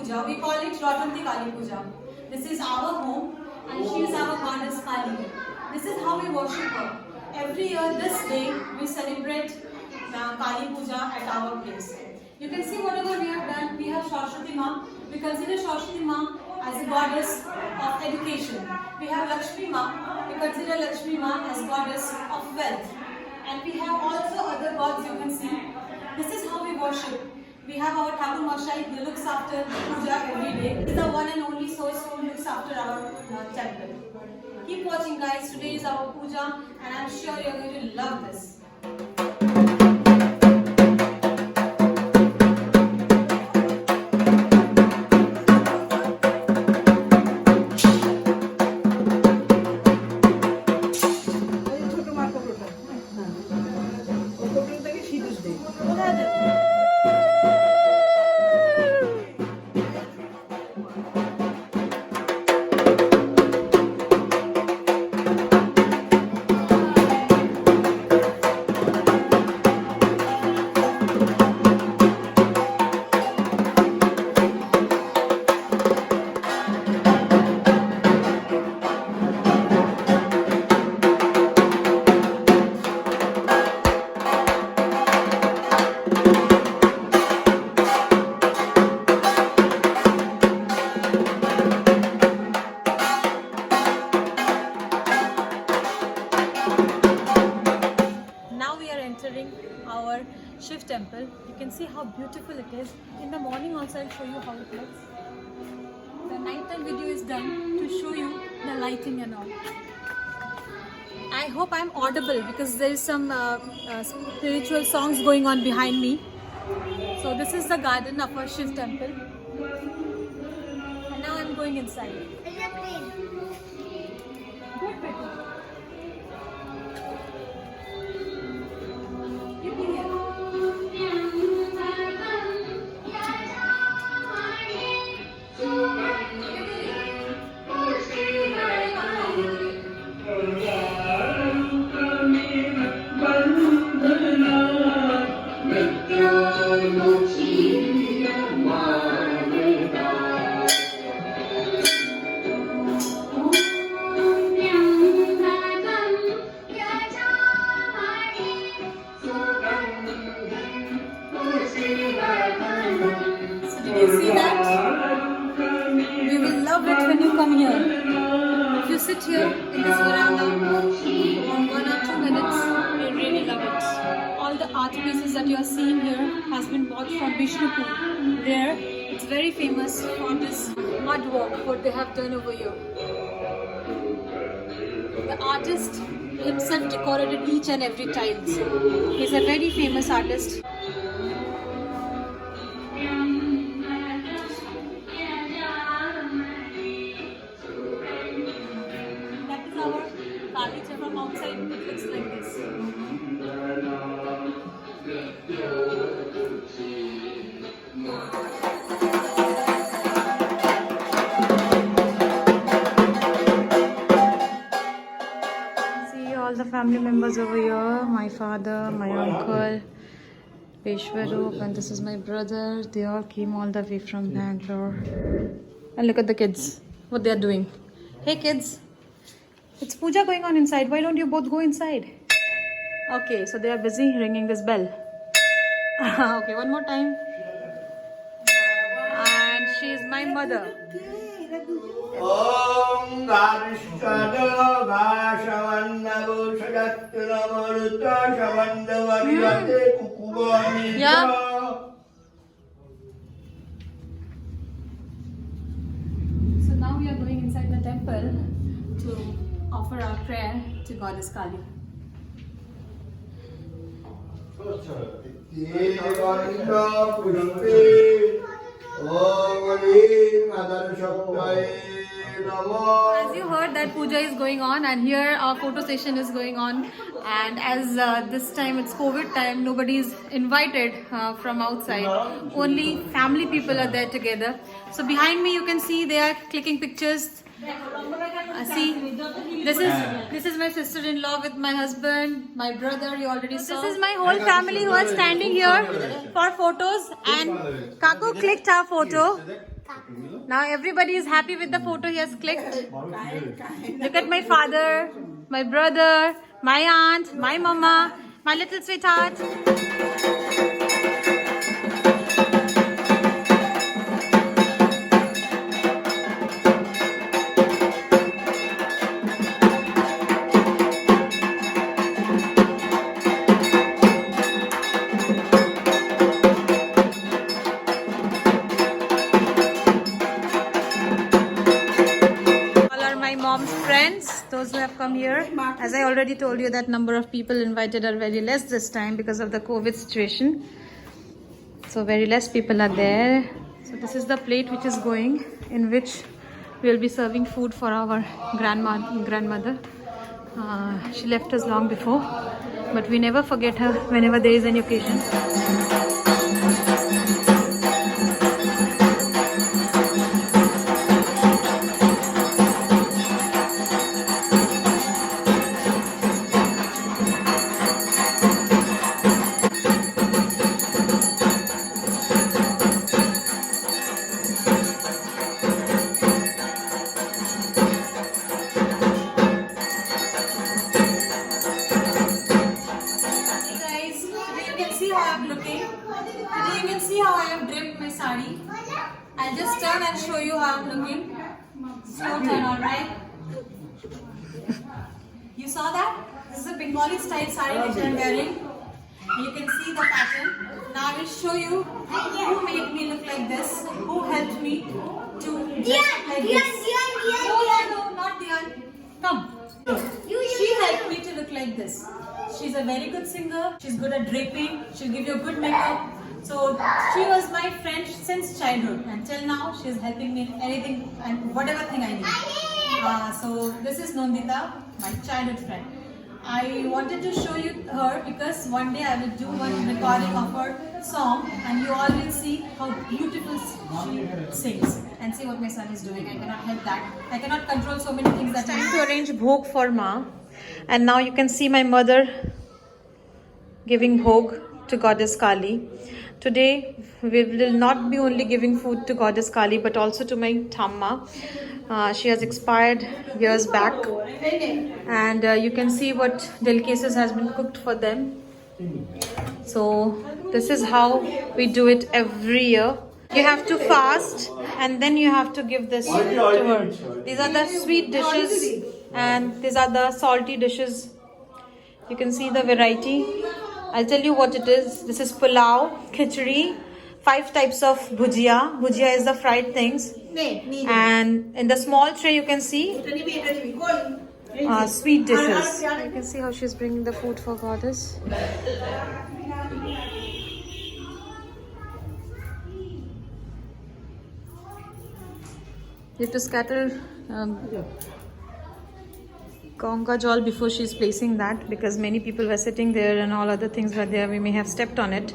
Puja. We call it Rotanti Kali Puja. This is our home and she is our goddess Kali. This is how we worship her. Every year this day we celebrate Kali Puja at our place. You can see whatever we have done. We have Saraswati Ma. We consider Saraswati Ma as a goddess of education. We have Lakshmi Ma. We consider Lakshmi Ma as goddess of wealth. And we have also other gods you can see. This is how we worship. We have our Thakur Mashai who looks after puja every day. This is the one and only source who looks after our temple. Keep watching guys. Today is our puja and I'm sure you're going to love this. Our Shiv temple. You can see how beautiful it is. In the morning also I'll show you how it looks. The nighttime video is done to show you the lighting and all. I hope I'm audible because there is some spiritual songs going on behind me. So this is the garden of our Shiv temple. And now I'm going inside. Good, Betty. Sit here in this veranda for 1 or 2 minutes. We really love it. All the art pieces that you are seeing here has been bought from Bishnupur. There, it's very famous for this mud walk, what they have done over here. The artist himself decorated each and every tile. He's a very famous artist. From outside, it looks like this. See all the family members over here. My father, my uncle, Veshwarup, and this is my brother. They all came all the way from Bangalore. And look at the kids, what they are doing. Hey kids. It's puja going on inside. Why don't you both go inside? Okay, so they are busy ringing this bell. Okay, one more time. And she is my mother. Yeah. So now we are going inside the temple to offer our prayer to Goddess Kali. As you heard that puja is going on and here our photo session is going on, and as this time it's COVID time, nobody is invited from outside, only family people are there together. So behind me you can see they are clicking pictures. See, this is my sister-in-law with my husband, my brother. You already saw. This is my whole family who are standing here for photos, and Kaku clicked our photo. Now everybody is happy with the photo he has clicked. Look at my father, my brother, my aunt, my mama, my little sweetheart. Mom's friends, those who have come here. As I already told you, that number of people invited are very less this time because of the COVID situation. So very less people are there. So this is the plate which is going, in which we will be serving food for our grandmother. She left us long before, but we never forget her whenever there is any occasion. I'll just turn and show you how I'm looking. Slow turn, alright? You saw that? This is a Bengali style sari which I'm wearing. You can see the pattern. Now I will show you who made me look like this, who helped me to look like this. No, not Dian. Come. She helped me to look like this. She's a very good singer. She's good at draping. She'll give you a good makeup. So she was my friend since childhood. Until now, she's helping me in anything and whatever thing I need. So this is Nandita, my childhood friend. I wanted to show you her because one day I will do one recording of her song and you all will see how beautiful she sings. And see what my son is doing. I cannot help that. I cannot control so many things. It's time to arrange bhog for Ma. And now you can see my mother giving bhog to Goddess Kali. Today we will not be only giving food to Goddess Kali but also to my Thamma. She has expired years back, and you can see what delicacies has been cooked for them. So this is how we do it every year. You have to fast and then you have to give this to her. These are the sweet dishes and these are the salty dishes. You can see the variety. I'll tell you what it is. This is pulao, khichdi, 5 types of bhujia. Bhujia is the fried things. And in the small tray you can see sweet dishes. You can see how she's bringing the food for Goddess. You have to scatter Ganga jal before she's placing that, because many people were sitting there and all other things were there. We may have stepped on it.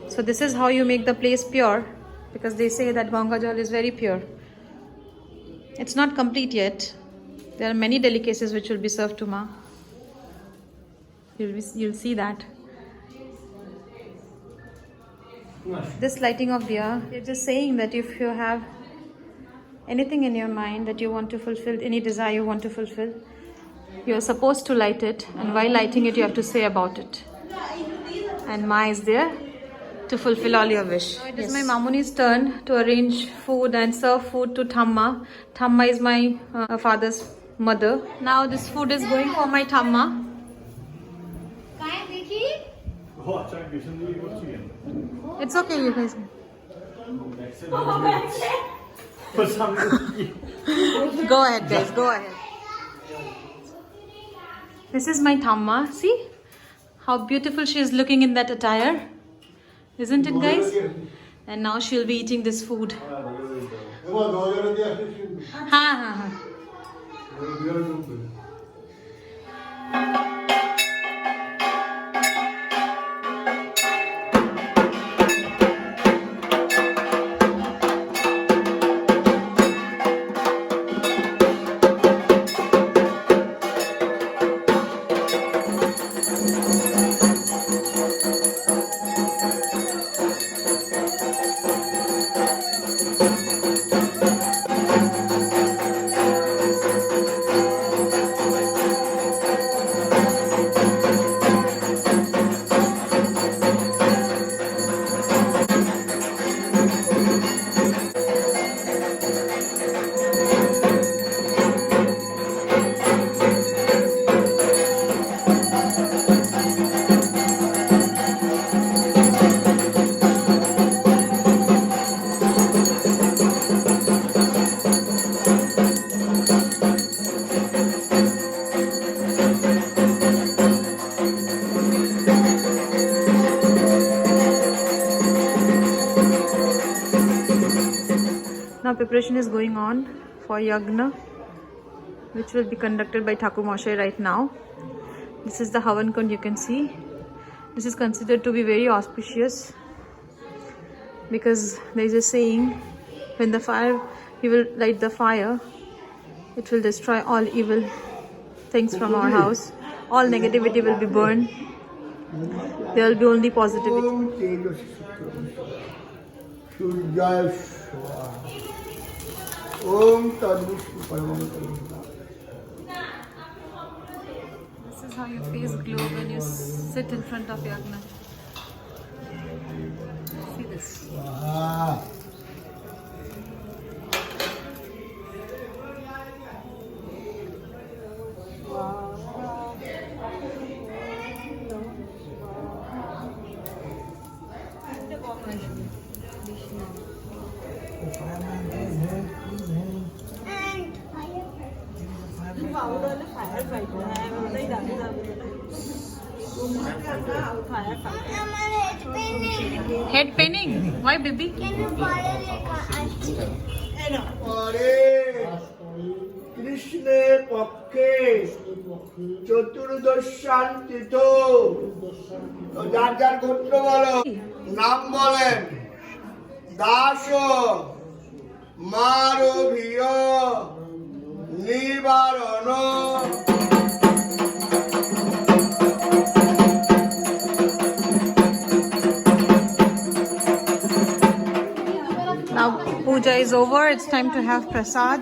So this is how you make the place pure, because they say that Ganga jal is very pure. It's not complete yet. There are many delicacies which will be served to Ma. You'll see that. This lighting of diya, they're just saying that if you have anything in your mind that you want to fulfill, any desire you want to fulfill, you're supposed to light it, and while lighting it you have to say about it. And Ma is there to fulfill all your wish. Now it is my Mamuni's turn to arrange food and serve food to Thamma. Thamma is my father's mother. Now this food is going for my Thamma. It's okay, you guys. Go ahead guys, go ahead. This is my Thamma. See how beautiful she is looking in that attire. Isn't it, guys? And now she'll be eating this food. Ha. Now preparation is going on for Yagna, which will be conducted by Thakur Moshe right now. This is the Havan Kund you can see. This is considered to be very auspicious because there is a saying, when the fire, he will light the fire, it will destroy all evil things from our house. All negativity will be burned. There will be only positivity. This is how your face glows when you sit in front of Yagna. See this. Head painting? Why, baby? কৃষ্ণে পক্ষে চতুর্দশান তীর্থ, যার যার গোত্র বলো, নাম বলেন। দাস মারভীয় নিবারণ। Now puja is over. It's time to have prasad.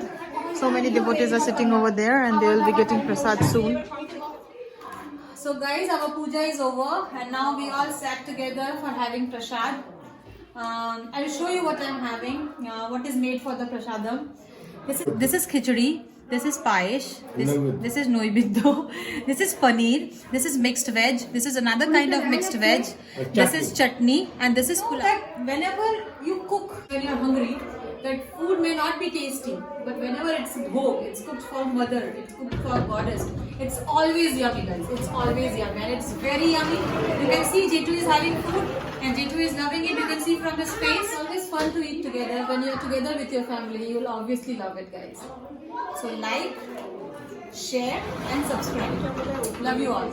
So many devotees are sitting over there and they will be getting prasad soon. So guys, our puja is over and now we all sat together for having prasad. I'll show you what I'm having, what is made for the prasadam. This is khichdi, this is payesh, this is noibiddo, this is paneer, this is mixed veg, this is another kind of mixed veg, this is chutney, and this is pulao. Whenever you cook when you're hungry, that food may not be tasty, but whenever it's cooked for mother, it's cooked for goddess, it's always yummy, guys. It's always yummy and it's very yummy. You can see Jetu is having food and Jetu is loving it. You can see from his face. It's always fun to eat together. When you're together with your family, you will obviously love it, guys. So like, share and subscribe. Love you all.